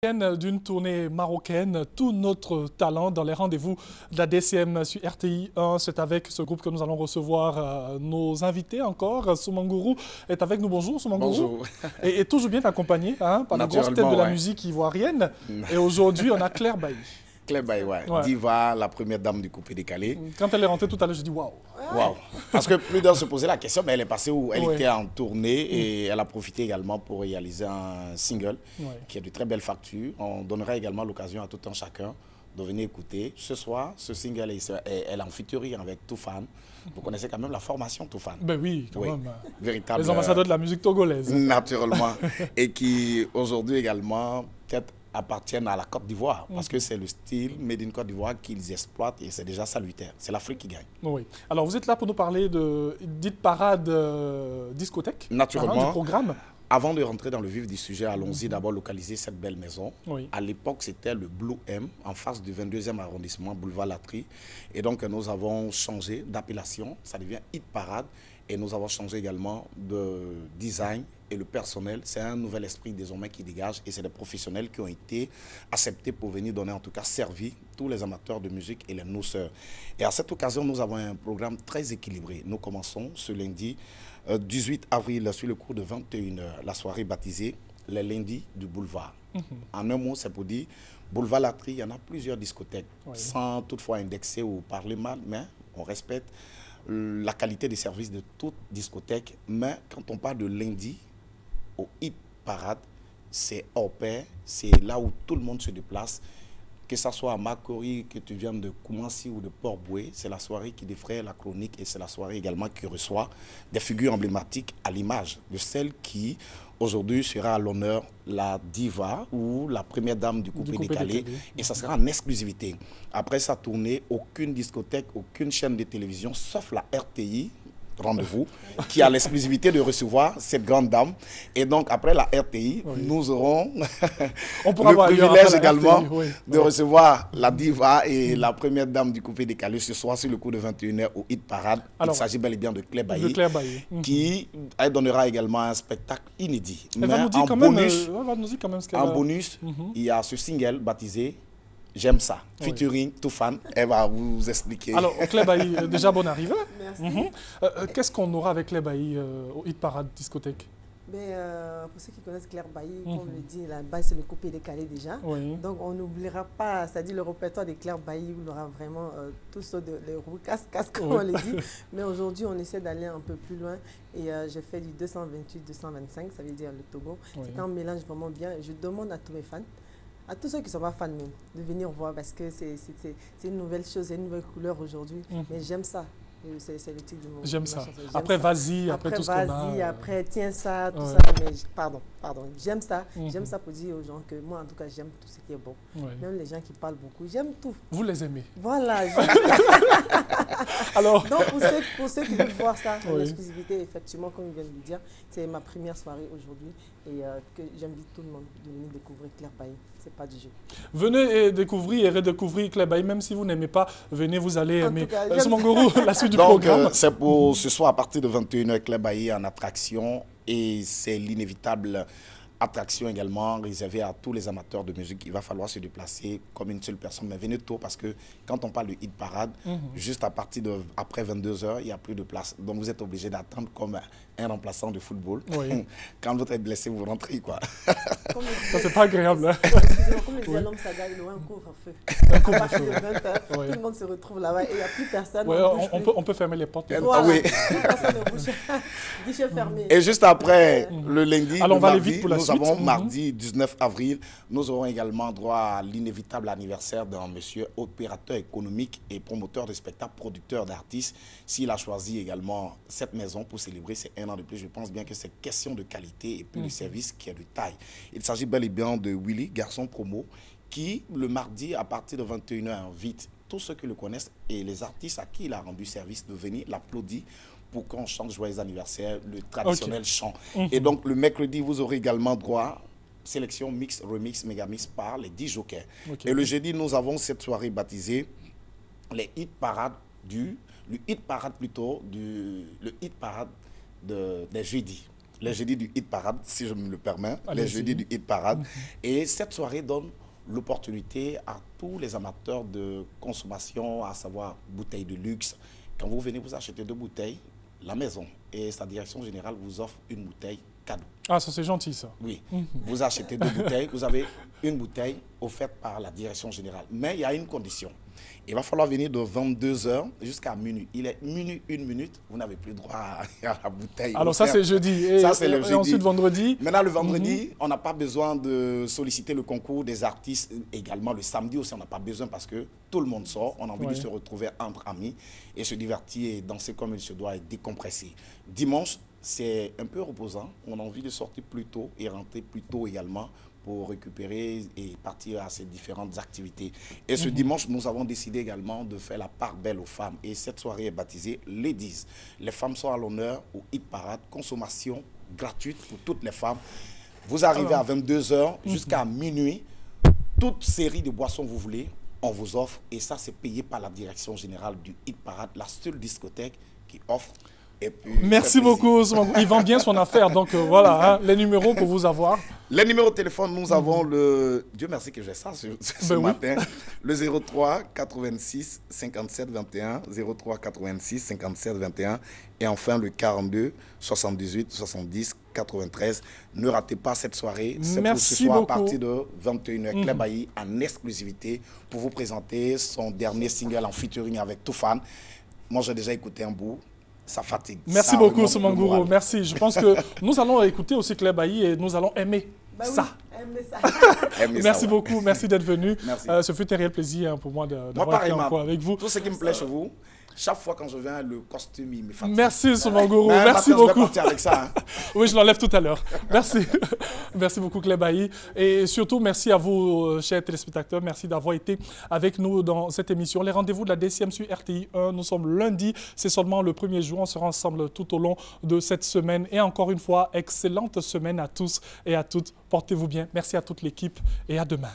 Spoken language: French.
D'une tournée marocaine, tout notre talent dans les rendez-vous de la DCM sur RTI 1. C'est avec ce groupe que nous allons recevoir nos invités encore. Soumangourou est avec nous. Bonjour Soumangourou. Bonjour. Et toujours bien accompagné par le grand step de la musique ivoirienne. Et aujourd'hui, on a Claire Bailly. Claire Bailly, ouais. Diva, la première dame du coupé décalé. Quand elle est rentrée tout à l'heure, je dis waouh. Waouh. Parce que plus d'un se posait la question, mais elle est passée où? Elle était en tournée et elle a profité également pour réaliser un single qui est de très belle facture. On donnera également l'occasion à tout un chacun de venir écouter. Ce soir, ce single, elle est en featuring avec Toufan. Vous connaissez quand même la formation Toufan. Ben oui, quand même. Véritable. Les ambassadeurs de la musique togolaise. Naturellement. Et qui aujourd'hui également peut-être appartiennent à la Côte d'Ivoire, parce que c'est le style Made in Côte d'Ivoire qu'ils exploitent et c'est déjà salutaire. C'est l'Afrique qui gagne. Oui. Alors vous êtes là pour nous parler de dite parade discothèque. Naturellement. Du programme. Avant de rentrer dans le vif du sujet, allons-y d'abord localiser cette belle maison. À l'époque, c'était le Blue M, en face du 22e arrondissement, boulevard Latry. Et donc, nous avons changé d'appellation, ça devient Hit Parade. Et nous avons changé également de design et le personnel. C'est un nouvel esprit désormais qui dégage et c'est des professionnels qui ont été acceptés pour venir donner, en tout cas servir tous les amateurs de musique et les noceurs. Et à cette occasion, nous avons un programme très équilibré. Nous commençons ce lundi 18 avril sur le cours de 21h, la soirée baptisée les lundis du boulevard. En un mot, c'est pour dire, boulevard Latry, il y en a plusieurs discothèques, sans toutefois indexer ou parler mal, mais on respecte la qualité des services de toute discothèque. Mais quand on parle de lundi au Hit Parade, c'est hors pair, c'est là où tout le monde se déplace. Que ce soit à Makori, que tu viennes de Koumassi ou de Port-Boué, c'est la soirée qui défraie la chronique et c'est la soirée également qui reçoit des figures emblématiques à l'image de celle qui, aujourd'hui, sera à l'honneur la diva ou la première dame du coupé décalé. Et ça sera en exclusivité. Après sa tournée, aucune discothèque, aucune chaîne de télévision, sauf la RTI, rendez-vous, qui a l'exclusivité de recevoir cette grande dame. Et donc, après la RTI, nous aurons le privilège également de recevoir la diva et la première dame du coupé décalé ce soir sur le coup de 21h au Hit Parade. Il s'agit bel et bien de Claire Bailly, qui elle donnera également un spectacle inédit. Mais en bonus, il y a ce single baptisé J'aime ça, featuring Toufan. Elle va vous expliquer. Alors, Claire Bailly, déjà bonne arrivée. Merci. Qu'est-ce qu'on aura avec Claire Bailly au Hit Parade discothèque? Mais, pour ceux qui connaissent Claire Bailly, comme le dit, la base c'est le coupé décalé déjà. Donc on n'oubliera pas, c'est-à-dire le répertoire de Claire Bailly, où il y aura vraiment tout ça, les roues casse-casse comme on le dit. Mais aujourd'hui on essaie d'aller un peu plus loin et j'ai fait du 228-225, ça veut dire le Togo. C'est quand on mélange vraiment bien. Je demande à tous mes fans, à tous ceux qui ne sont pas fans même, de venir voir parce que c'est une nouvelle chose, c'est une nouvelle couleur aujourd'hui. Mais j'aime ça. C'est le titre du mot. J'aime ça. Après, vas-y, après tout ce qu'on a. Vas-y, après, tiens ça, tout ça. Mais pardon. J'aime ça. J'aime ça pour dire aux gens que moi, en tout cas, j'aime tout ce qui est bon. Même les gens qui parlent beaucoup, j'aime tout. Vous les aimez? Voilà. Alors... Donc, pour ceux qui veulent voir ça, l'exclusivité, effectivement, comme ils viennent de le dire, c'est ma première soirée aujourd'hui et que j'invite tout le monde de venir découvrir Claire Bailly. C'est pas du jeu. Venez découvrir et redécouvrir Claire Bailly, même si vous n'aimez pas, venez, vous allez aimer. Soumangourou, la suite du programme. C'est pour ce soir à partir de 21h, Claire Bailly en attraction et c'est l'inévitable attraction également réservée à tous les amateurs de musique. Il va falloir se déplacer comme une seule personne. Mais venez tôt parce que quand on parle de Hit Parade, juste à partir de après 22h, il n'y a plus de place. Donc vous êtes obligé d'attendre comme un remplaçant de football. Quand vous êtes blessé, vous rentrez quoi. Ça, c'est pas agréable. Hein? Excusez-moi, comme le disait l'homme Saga, il y aura un couvre-feu. À partir de 20h, tout le monde se retrouve là-bas et il n'y a plus personne. On peut fermer les portes. Voilà, plus personne ne bouge. Guichet fermé. Et juste après, le lundi, alors, on va aller vite pour la suite. Nous avons mardi 19 avril, nous aurons également droit à l'inévitable anniversaire d'un monsieur opérateur économique et promoteur de spectacles, producteur d'artistes. S'il a choisi également cette maison pour célébrer ses 1 an de plus, je pense bien que c'est question de qualité et puis le service qui est de taille. Il s'agit bel et bien de Willy, garçon promo, qui le mardi à partir de 21h invite tous ceux qui le connaissent et les artistes à qui il a rendu service de venir l'applaudir pour qu'on chante joyeux anniversaire, le traditionnel chant. Et donc le mercredi, vous aurez également droit sélection mix, remix, mégamix par les 10 jokers. Et le jeudi, nous avons cette soirée baptisée les hit parades le hit parade des jeudis. les jeudis du Hit Parade, si je me le permets, les jeudis du Hit Parade. Et cette soirée donne l'opportunité à tous les amateurs de consommation, à savoir bouteilles de luxe. Quand vous venez vous acheter 2 bouteilles, la maison et sa direction générale vous offre une bouteille cadeau. Ah, ça c'est gentil ça. Oui, vous achetez 2 bouteilles, vous avez une bouteille offerte par la direction générale. Mais il y a une condition. Il va falloir venir de 22 h jusqu'à minuit. Il est minuit 1 minute, vous n'avez plus droit à la bouteille. Alors ça c'est jeudi. Ça c'est le jeudi. Et ensuite vendredi. Maintenant le vendredi, on n'a pas besoin de solliciter le concours des artistes. Également le samedi aussi, on n'a pas besoin parce que tout le monde sort. On a envie de se retrouver entre amis et se divertir et danser comme il se doit et décompresser. Dimanche, c'est un peu reposant. On a envie de sortir plus tôt et rentrer plus tôt également pour récupérer et partir à ces différentes activités. Et ce dimanche, nous avons décidé également de faire la part belle aux femmes. Et cette soirée est baptisée Ladies. Les femmes sont à l'honneur au Hit Parade. Consommation gratuite pour toutes les femmes. Vous arrivez à 22 h jusqu'à minuit. Toute série de boissons vous voulez, on vous offre. Et ça, c'est payé par la direction générale du Hit Parade, la seule discothèque qui offre. Et puis, merci beaucoup. Il vend bien son affaire. Donc voilà, hein, les numéros pour vous avoir. Les numéros de téléphone, nous avons le... Dieu merci que j'ai ça ce matin. Le 03 86 57 21, 03 86 57 21 et enfin le 42 78 70 93. Ne ratez pas cette soirée. C'est pour ce soir à partir de 21 h. Claire Bailly en exclusivité pour vous présenter son dernier single en featuring avec Toufan. Moi, j'ai déjà écouté un bout. Ça fatigue. Merci beaucoup, Soumangourou. Merci. Je pense que nous allons écouter aussi Claire Bailly et nous allons aimer ça. Oui, aimer ça. Merci beaucoup. Merci d'être venu. Merci. Ce fut un réel plaisir pour moi d'avoir été encore avec vous. Tout ce qui me plaît chez vous, chaque fois quand je viens, le costume, il me fatigue. Merci, Soumangourou. Merci beaucoup. Je vais partir avec ça. Hein. Oui, je l'enlève tout à l'heure. Merci. Merci beaucoup, Claire Bailly. Et surtout, merci à vous, chers téléspectateurs. Merci d'avoir été avec nous dans cette émission. Les rendez-vous de la DCM sur RTI 1. Nous sommes lundi. C'est seulement le 1er jour. On sera ensemble tout au long de cette semaine. Et encore une fois, excellente semaine à tous et à toutes. Portez-vous bien. Merci à toute l'équipe et à demain.